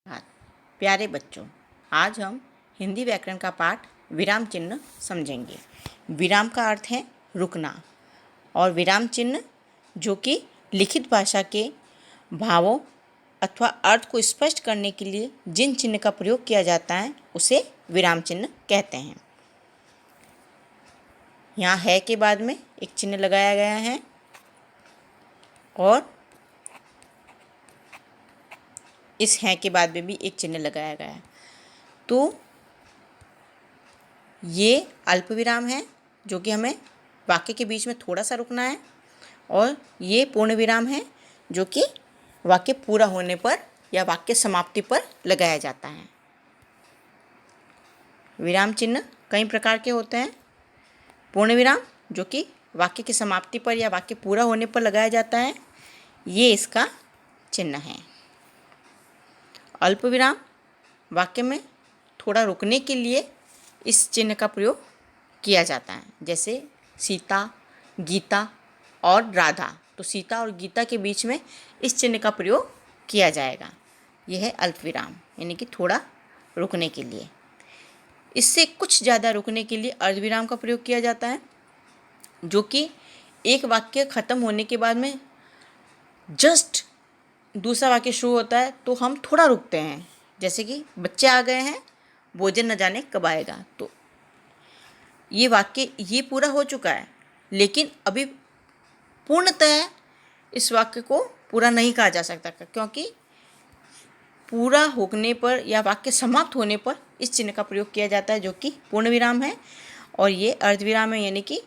हाँ, प्यारे बच्चों, आज हम हिंदी व्याकरण का पाठ विराम चिन्ह समझेंगे। विराम का अर्थ है रुकना और विराम चिन्ह जो कि लिखित भाषा के भावों अथवा अर्थ को स्पष्ट करने के लिए जिन चिन्ह का प्रयोग किया जाता है उसे विराम चिन्ह कहते हैं। यहाँ है के बाद में एक चिन्ह लगाया गया है और इस हैं के बाद में भी एक चिन्ह लगाया गया है। तो ये अल्प विराम है जो कि हमें वाक्य के बीच में थोड़ा सा रुकना है, और ये पूर्ण विराम है जो कि वाक्य पूरा होने पर या वाक्य समाप्ति पर लगाया जाता है। विराम चिन्ह कई प्रकार के होते हैं। पूर्ण विराम जो कि वाक्य की समाप्ति पर या वाक्य पूरा होने पर लगाया जाता है, ये इसका चिन्ह है। अल्प विराम वाक्य में थोड़ा रुकने के लिए इस चिन्ह का प्रयोग किया जाता है, जैसे सीता, गीता और राधा। तो सीता और गीता के बीच में इस चिन्ह का प्रयोग किया जाएगा। यह है अल्प विराम, यानी कि थोड़ा रुकने के लिए। इससे कुछ ज़्यादा रुकने के लिए अर्धविराम का प्रयोग किया जाता है, जो कि एक वाक्य ख़त्म होने के बाद में जस्ट दूसरा वाक्य शुरू होता है तो हम थोड़ा रुकते हैं, जैसे कि बच्चे आ गए हैं, भोजन न जाने कब आएगा। तो ये वाक्य ये पूरा हो चुका है, लेकिन अभी पूर्णतः इस वाक्य को पूरा नहीं कहा जा सकता, क्योंकि पूरा होने पर या वाक्य समाप्त होने पर इस चिन्ह का प्रयोग किया जाता है, जो कि पूर्ण विराम है। और ये अर्धविराम है, यानी कि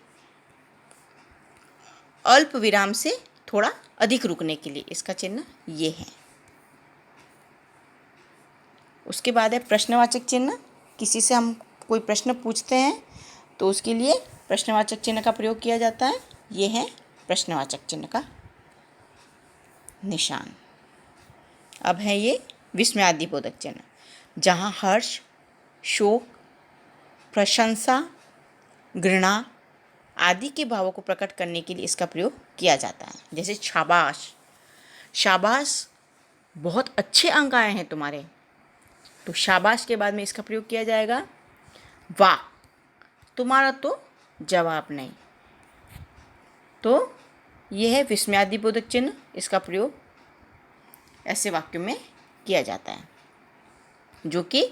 अल्प विराम से थोड़ा अधिक रुकने के लिए इसका चिन्ह ये है। उसके बाद है प्रश्नवाचक चिन्ह। किसी से हम कोई प्रश्न पूछते हैं तो उसके लिए प्रश्नवाचक चिन्ह का प्रयोग किया जाता है। ये है प्रश्नवाचक चिन्ह का निशान। अब है ये विस्मयादिबोधक चिन्ह, जहाँ हर्ष, शोक, प्रशंसा, घृणा आदि के भावों को प्रकट करने के लिए इसका प्रयोग किया जाता है। जैसे शाबाश, शाबाश बहुत अच्छे अंक आए हैं तुम्हारे, तो शाबाश के बाद में इसका प्रयोग किया जाएगा वाह, तुम्हारा तो जवाब नहीं। तो यह है विस्मयादिबोधक चिन्ह। इसका प्रयोग ऐसे वाक्यों में किया जाता है जो कि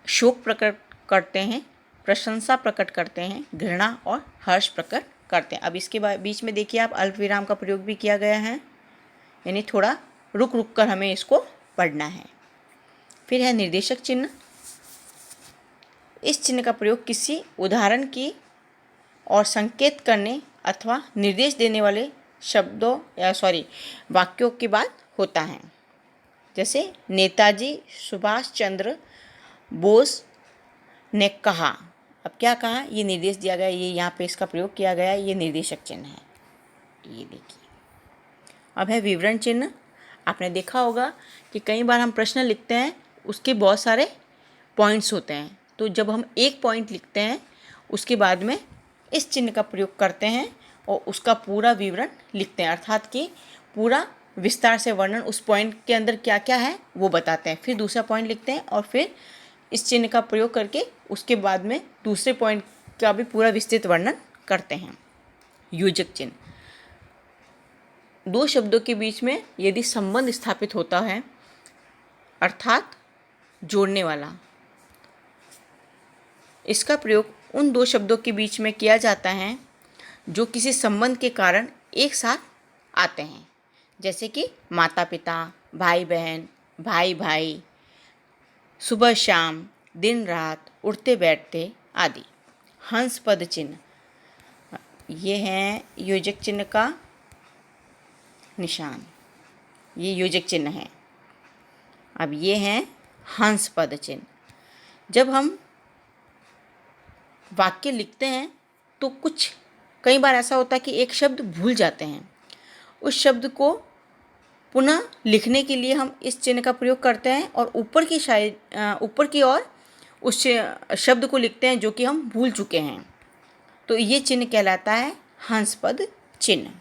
शोक प्रकट करते हैं, प्रशंसा प्रकट करते हैं, घृणा और हर्ष प्रकट करते हैं। अब इसके बीच में देखिए आप अल्प विराम का प्रयोग भी किया गया है, यानी थोड़ा रुक रुक कर हमें इसको पढ़ना है। फिर है निर्देशक चिन्ह। इस चिन्ह का प्रयोग किसी उदाहरण की और संकेत करने अथवा निर्देश देने वाले शब्दों या वाक्यों के बाद होता है। जैसे नेताजी सुभाष चंद्र बोस ने कहा। अब क्या कहा, ये निर्देश दिया गया, ये यहाँ पे इसका प्रयोग किया गया, ये निर्देशक चिन्ह है। ये देखिए। अब है विवरण चिन्ह। आपने देखा होगा कि कई बार हम प्रश्न लिखते हैं, उसके बहुत सारे पॉइंट्स होते हैं। तो जब हम एक पॉइंट लिखते हैं उसके बाद में इस चिन्ह का प्रयोग करते हैं और उसका पूरा विवरण लिखते हैं, अर्थात कि पूरा विस्तार से वर्णन उस पॉइंट के अंदर क्या क्या है वो बताते हैं। फिर दूसरा पॉइंट लिखते हैं और फिर इस चिन्ह का प्रयोग करके उसके बाद में दूसरे पॉइंट का भी पूरा विस्तृत वर्णन करते हैं। योजक चिन्ह, दो शब्दों के बीच में यदि संबंध स्थापित होता है, अर्थात जोड़ने वाला, इसका प्रयोग उन दो शब्दों के बीच में किया जाता है जो किसी संबंध के कारण एक साथ आते हैं। जैसे कि माता पिता, भाई बहन, भाई भाई, सुबह शाम, दिन रात, उठते बैठते आदि। हंस पद चिन्ह, ये है योजक चिन्ह का निशान, ये योजक चिन्ह है। अब ये है हंस पद चिन्ह। जब हम वाक्य लिखते हैं तो कई बार ऐसा होता है कि एक शब्द भूल जाते हैं, उस शब्द को पुनः लिखने के लिए हम इस चिन्ह का प्रयोग करते हैं और ऊपर की ओर उस शब्द को लिखते हैं जो कि हम भूल चुके हैं। तो ये चिन्ह कहलाता है हंस पद चिन्ह।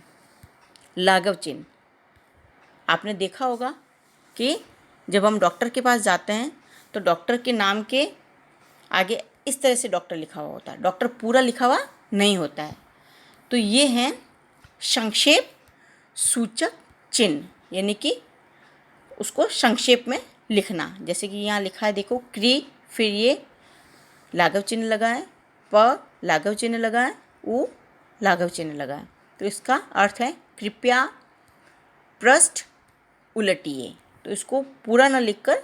लाघव चिन्ह, आपने देखा होगा कि जब हम डॉक्टर के पास जाते हैं तो डॉक्टर के नाम के आगे इस तरह से डॉक्टर लिखा हुआ होता है, डॉक्टर पूरा लिखा हुआ नहीं होता है। तो ये हैं संक्षेप सूचक चिन्ह, यानी कि उसको संक्षेप में लिखना। जैसे कि यहाँ लिखा है, देखो, क्री, फिर ये लाघव चिन्ह लगा है, प लाघव चिन्ह लगा है, उ लाघव चिन्ह लगा है। तो इसका अर्थ है कृपया पृष्ठ उलटिए। तो इसको पूरा न लिखकर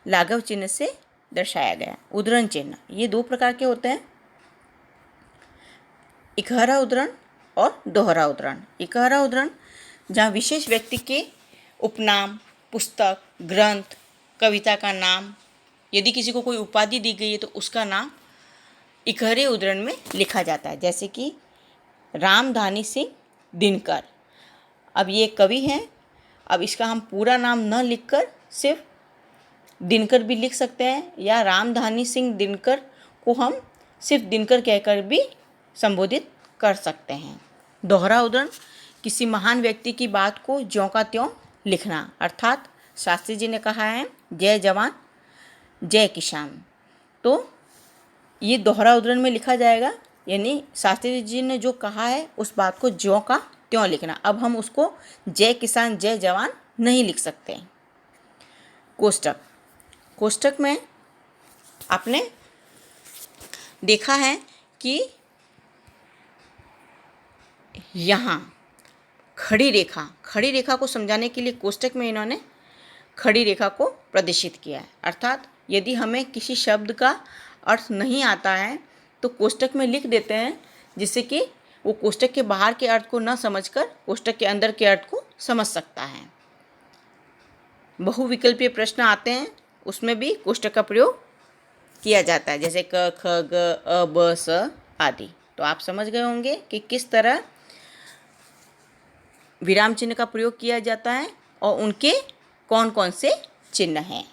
लाघव चिन्ह से दर्शाया गया। उद्धरण चिन्ह, ये दो प्रकार के होते हैं, इकहरा उद्धरण और दोहरा उद्धरण। इकहरा उद्धरण जहाँ विशेष व्यक्ति के उपनाम, पुस्तक, ग्रंथ, कविता का नाम, यदि किसी को कोई उपाधि दी गई है तो उसका नाम इकहरे उद्धरण में लिखा जाता है। जैसे कि रामधानी सिंह दिनकर, अब ये कवि हैं, अब इसका हम पूरा नाम न लिखकर सिर्फ दिनकर भी लिख सकते हैं, या रामधानी सिंह दिनकर को हम सिर्फ दिनकर कहकर भी संबोधित कर सकते हैं। दोहरा उद्धरण, किसी महान व्यक्ति की बात को ज्यों का त्यों लिखना, अर्थात शास्त्री जी ने कहा है जय जवान जय किसान, तो ये दोहरा उद्धरण में लिखा जाएगा, यानी शास्त्री जी ने जो कहा है उस बात को ज्यों का त्यों लिखना। अब हम उसको जय किसान जय जवान नहीं लिख सकते। कोष्टक, कोष्टक में आपने देखा है कि यहाँ खड़ी रेखा को समझाने के लिए कोष्टक में इन्होंने खड़ी रेखा को प्रदर्शित किया है। अर्थात यदि हमें किसी शब्द का अर्थ नहीं आता है तो कोष्टक में लिख देते हैं, जिससे कि वो कोष्टक के बाहर के अर्थ को न समझकर कोष्टक के अंदर के अर्थ को समझ सकता है। बहुविकल्पीय प्रश्न आते हैं, उसमें भी कोष्टक का प्रयोग किया जाता है, जैसे क, ख, ग, अ, ब, स आदि। तो आप समझ गए होंगे कि किस तरह विराम चिन्ह का प्रयोग किया जाता है और उनके कौन कौन से चिन्ह हैं।